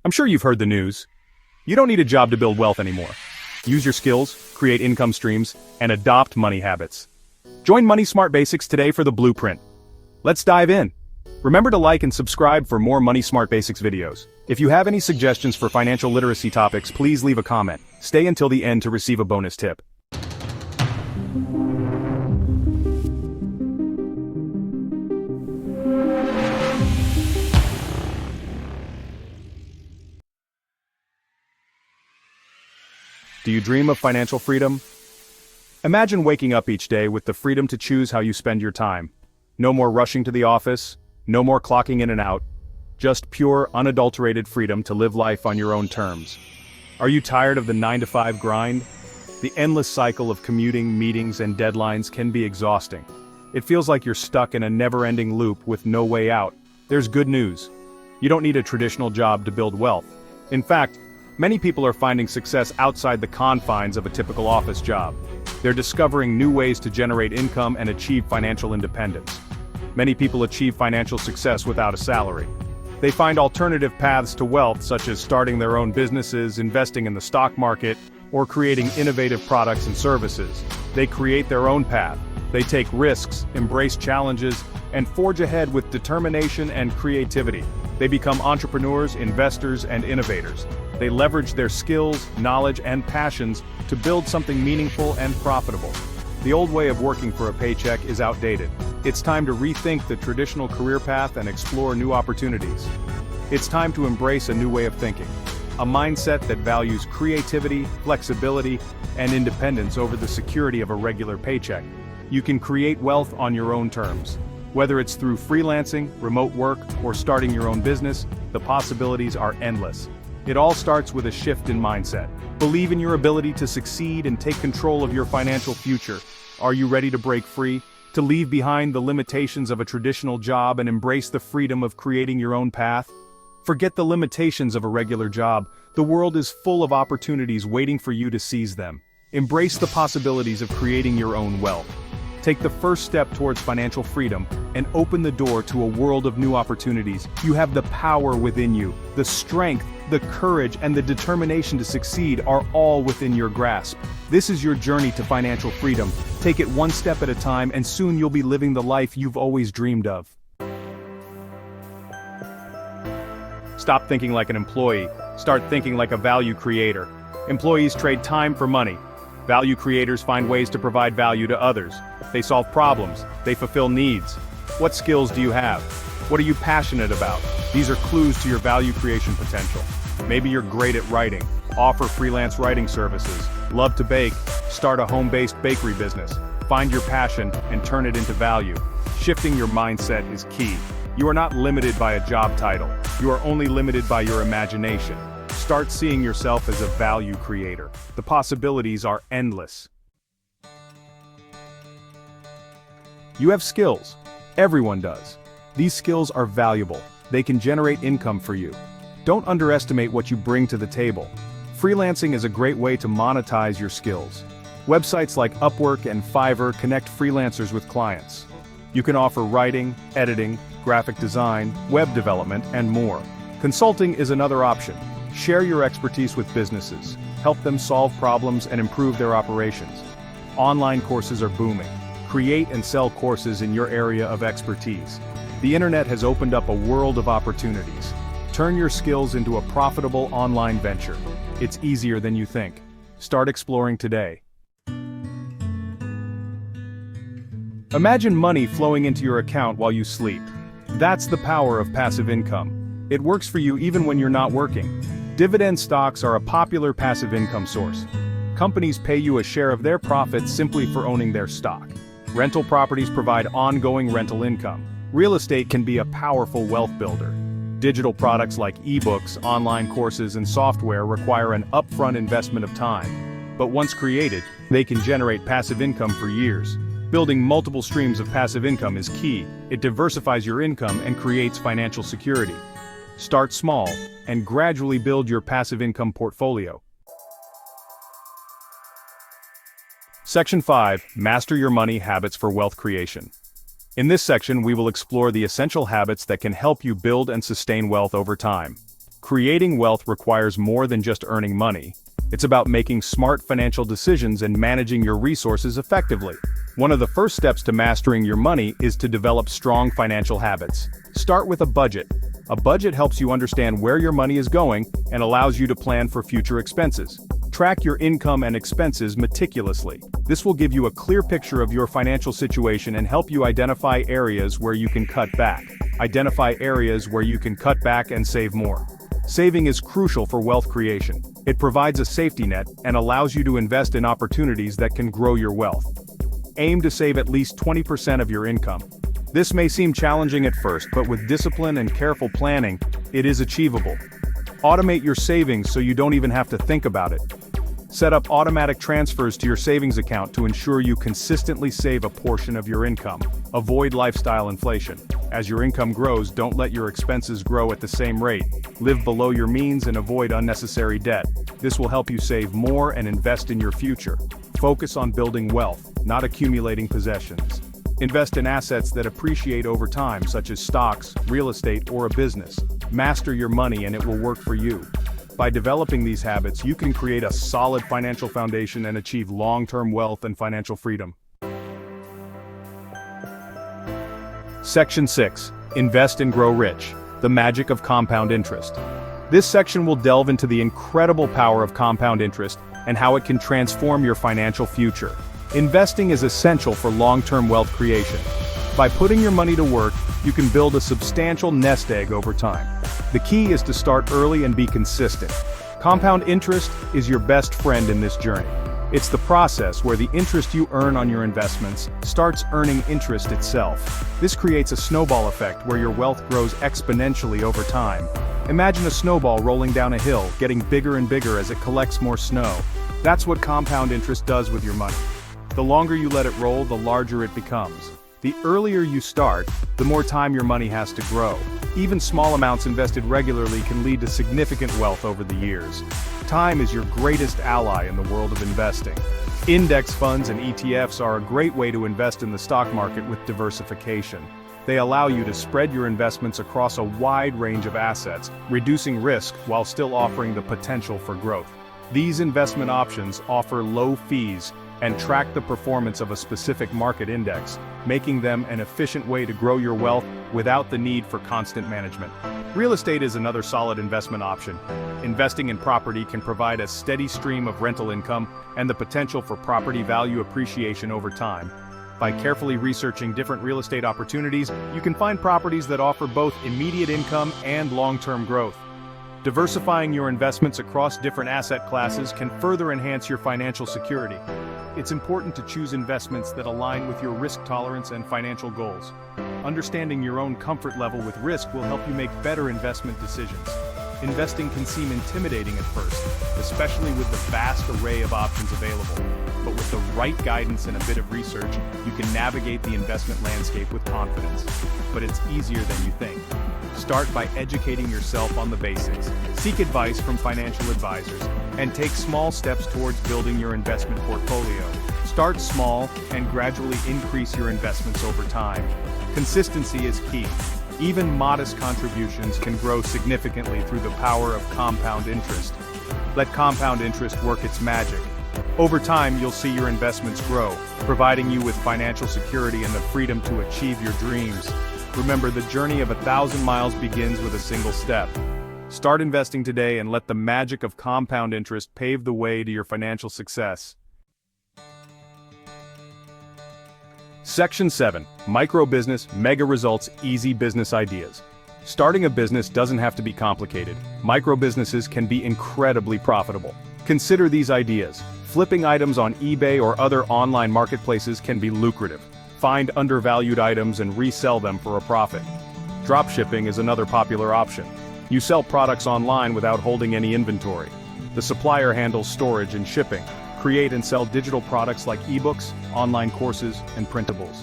I'm sure you've heard the news. You don't need a job to build wealth anymore. Use your skills, create income streams, and adopt money habits. Join Money Smart Basics today for the blueprint. Let's dive in. Remember to like and subscribe for more Money Smart Basics videos. If you have any suggestions for financial literacy topics, please leave a comment. Stay until the end to receive a bonus tip. Do you dream of financial freedom? Imagine waking up each day with the freedom to choose how you spend your time. No more rushing to the office, no more clocking in and out. Just pure, unadulterated freedom to live life on your own terms. Are you tired of the 9-to-5 grind? The endless cycle of commuting, meetings, and deadlines can be exhausting. It feels like you're stuck in a never-ending loop with no way out. There's good news. You don't need a traditional job to build wealth. In fact, many people are finding success outside the confines of a typical office job. They're discovering new ways to generate income and achieve financial independence. Many people achieve financial success without a salary. They find alternative paths to wealth, such as starting their own businesses, investing in the stock market, or creating innovative products and services. They create their own path. They take risks, embrace challenges, and forge ahead with determination and creativity. They become entrepreneurs, investors, and innovators. They leverage their skills, knowledge, and passions to build something meaningful and profitable. The old way of working for a paycheck is outdated. It's time to rethink the traditional career path and explore new opportunities. It's time to embrace a new way of thinking, a mindset that values creativity, flexibility, and independence over the security of a regular paycheck. You can create wealth on your own terms. Whether it's through freelancing, remote work, or starting your own business, the possibilities are endless. It all starts with a shift in mindset. Believe in your ability to succeed and take control of your financial future. Are you ready to break free? To leave behind the limitations of a traditional job and embrace the freedom of creating your own path? Forget the limitations of a regular job. The world is full of opportunities waiting for you to seize them. Embrace the possibilities of creating your own wealth. Take the first step towards financial freedom and open the door to a world of new opportunities. You have the power within you. The strength, the courage, and the determination to succeed are all within your grasp. This is your journey to financial freedom. Take it one step at a time, and soon you'll be living the life you've always dreamed of. Stop thinking like an employee. Start thinking like a value creator. Employees trade time for money. Value creators find ways to provide value to others. They solve problems. They fulfill needs. What skills do you have? What are you passionate about? These are clues to your value creation potential. Maybe you're great at writing. Offer freelance writing services. Love to bake. Start a home-based bakery business. Find your passion and turn it into value. Shifting your mindset is key. You are not limited by a job title. You are only limited by your imagination. Start seeing yourself as a value creator. The possibilities are endless. You have skills. Everyone does. These skills are valuable. They can generate income for you. Don't underestimate what you bring to the table. Freelancing is a great way to monetize your skills. Websites like Upwork and Fiverr connect freelancers with clients. You can offer writing, editing, graphic design, web development, and more. Consulting is another option. Share your expertise with businesses. Help them solve problems and improve their operations. Online courses are booming. Create and sell courses in your area of expertise. The internet has opened up a world of opportunities. Turn your skills into a profitable online venture. It's easier than you think. Start exploring today. Imagine money flowing into your account while you sleep. That's the power of passive income. It works for you even when you're not working. Dividend stocks are a popular passive income source. Companies pay you a share of their profits simply for owning their stock. Rental properties provide ongoing rental income. Real estate can be a powerful wealth builder. Digital products like ebooks, online courses, and software require an upfront investment of time. But once created, they can generate passive income for years. Building multiple streams of passive income is key. It diversifies your income and creates financial security. Start small and gradually build your passive income portfolio. Section 5. Master your money habits for wealth creation. In this section, we will explore the essential habits that can help you build and sustain wealth over time. Creating wealth requires more than just earning money. It's about making smart financial decisions and managing your resources effectively. One of the first steps to mastering your money is to develop strong financial habits. Start with a budget. A budget helps you understand where your money is going and allows you to plan for future expenses. Track your income and expenses meticulously. This will give you a clear picture of your financial situation and help you identify areas where you can cut back. Identify areas where you can cut back and save more. Saving is crucial for wealth creation. It provides a safety net and allows you to invest in opportunities that can grow your wealth. Aim to save at least 20% of your income. This may seem challenging at first, but with discipline and careful planning, it is achievable. Automate your savings so you don't even have to think about it. Set up automatic transfers to your savings account to ensure you consistently save a portion of your income. Avoid lifestyle inflation. As your income grows, don't let your expenses grow at the same rate. Live below your means and avoid unnecessary debt. This will help you save more and invest in your future. Focus on building wealth, not accumulating possessions. Invest in assets that appreciate over time, such as stocks, real estate, or a business. Master your money and it will work for you. By developing these habits, you can create a solid financial foundation and achieve long-term wealth and financial freedom. Section 6. Invest and Grow Rich. The Magic of Compound Interest. This section will delve into the incredible power of compound interest and how it can transform your financial future. Investing is essential for long-term wealth creation. By putting your money to work, you can build a substantial nest egg over time. The key is to start early and be consistent. Compound interest is your best friend in this journey. It's the process where the interest you earn on your investments starts earning interest itself. This creates a snowball effect where your wealth grows exponentially over time. Imagine a snowball rolling down a hill, getting bigger and bigger as it collects more snow. That's what compound interest does with your money. The longer you let it roll, the larger it becomes. The earlier you start, the more time your money has to grow. Even small amounts invested regularly can lead to significant wealth over the years. Time is your greatest ally in the world of investing. Index funds and ETFs are a great way to invest in the stock market with diversification. They allow you to spread your investments across a wide range of assets, reducing risk while still offering the potential for growth. These investment options offer low fees and track the performance of a specific market index, making them an efficient way to grow your wealth without the need for constant management. Real estate is another solid investment option. Investing in property can provide a steady stream of rental income and the potential for property value appreciation over time. By carefully researching different real estate opportunities, you can find properties that offer both immediate income and long-term growth. Diversifying your investments across different asset classes can further enhance your financial security. It's important to choose investments that align with your risk tolerance and financial goals. Understanding your own comfort level with risk will help you make better investment decisions. Investing can seem intimidating at first, especially with the vast array of options available. But with the right guidance and a bit of research, you can navigate the investment landscape with confidence. But it's easier than you think. Start by educating yourself on the basics. Seek advice from financial advisors, and take small steps towards building your investment portfolio. Start small and gradually increase your investments over time. Consistency is key. Even modest contributions can grow significantly through the power of compound interest. Let compound interest work its magic. Over time, you'll see your investments grow, providing you with financial security and the freedom to achieve your dreams. Remember, the journey of 1,000 miles begins with a single step. Start investing today and let the magic of compound interest pave the way to your financial success. Section 7. Micro Business, Mega Results, Easy Business Ideas. Starting a business doesn't have to be complicated. Micro businesses can be incredibly profitable. Consider these ideas. Flipping items on eBay or other online marketplaces can be lucrative. Find undervalued items and resell them for a profit. Dropshipping is another popular option. You sell products online without holding any inventory. The supplier handles storage and shipping. Create and sell digital products like ebooks, online courses, and printables.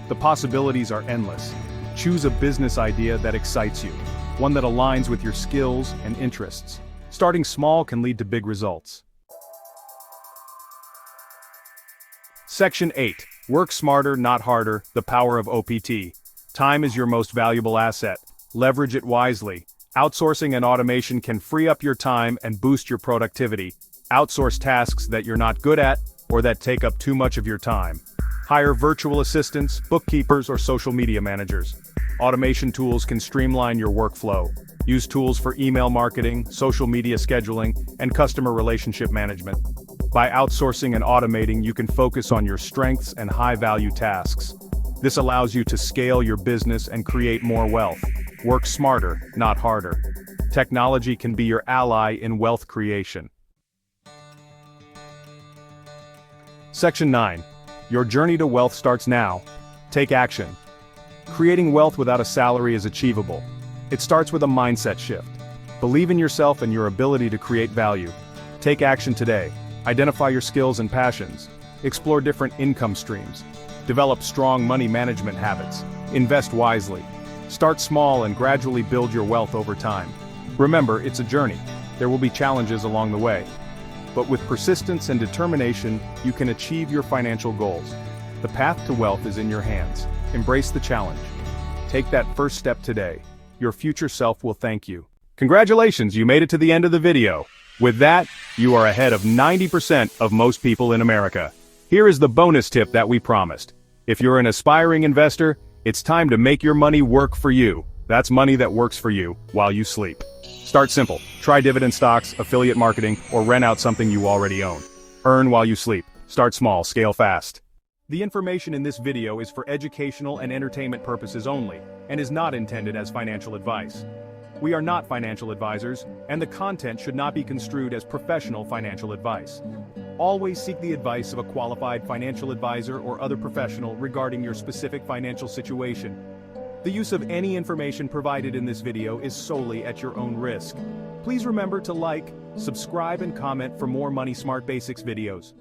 The possibilities are endless. Choose a business idea that excites you, one that aligns with your skills and interests. Starting small can lead to big results. Section 8. Work smarter, not harder, the power of OPT. Time is your most valuable asset. Leverage it wisely. Outsourcing and automation can free up your time and boost your productivity. Outsource tasks that you're not good at or that take up too much of your time. Hire virtual assistants, bookkeepers, or social media managers. Automation tools can streamline your workflow. Use tools for email marketing, social media scheduling, and customer relationship management. By outsourcing and automating, you can focus on your strengths and high-value tasks. This allows you to scale your business and create more wealth. Work smarter, not harder. Technology can be your ally in wealth creation. Section 9. Your journey to wealth starts now. Take action. Creating wealth without a salary is achievable. It starts with a mindset shift. Believe in yourself and your ability to create value. Take action today. Identify your skills and passions. Explore different income streams. Develop strong money management habits. Invest wisely. Start small and gradually build your wealth over time. Remember, it's a journey. There will be challenges along the way. But with persistence and determination, you can achieve your financial goals. The path to wealth is in your hands. Embrace the challenge. Take that first step today. Your future self will thank you. Congratulations, you made it to the end of the video. With that, you are ahead of 90% of most people in America. Here is the bonus tip that we promised. If you're an aspiring investor, it's time to make your money work for you. That's money that works for you while you sleep. Start simple. Try dividend stocks, affiliate marketing, or rent out something you already own. Earn while you sleep. Start small, scale fast. The information in this video is for educational and entertainment purposes only, and is not intended as financial advice. We are not financial advisors, and the content should not be construed as professional financial advice. Always seek the advice of a qualified financial advisor or other professional regarding your specific financial situation. The use of any information provided in this video is solely at your own risk. Please remember to like, subscribe, and comment for more Money Smart Basics videos.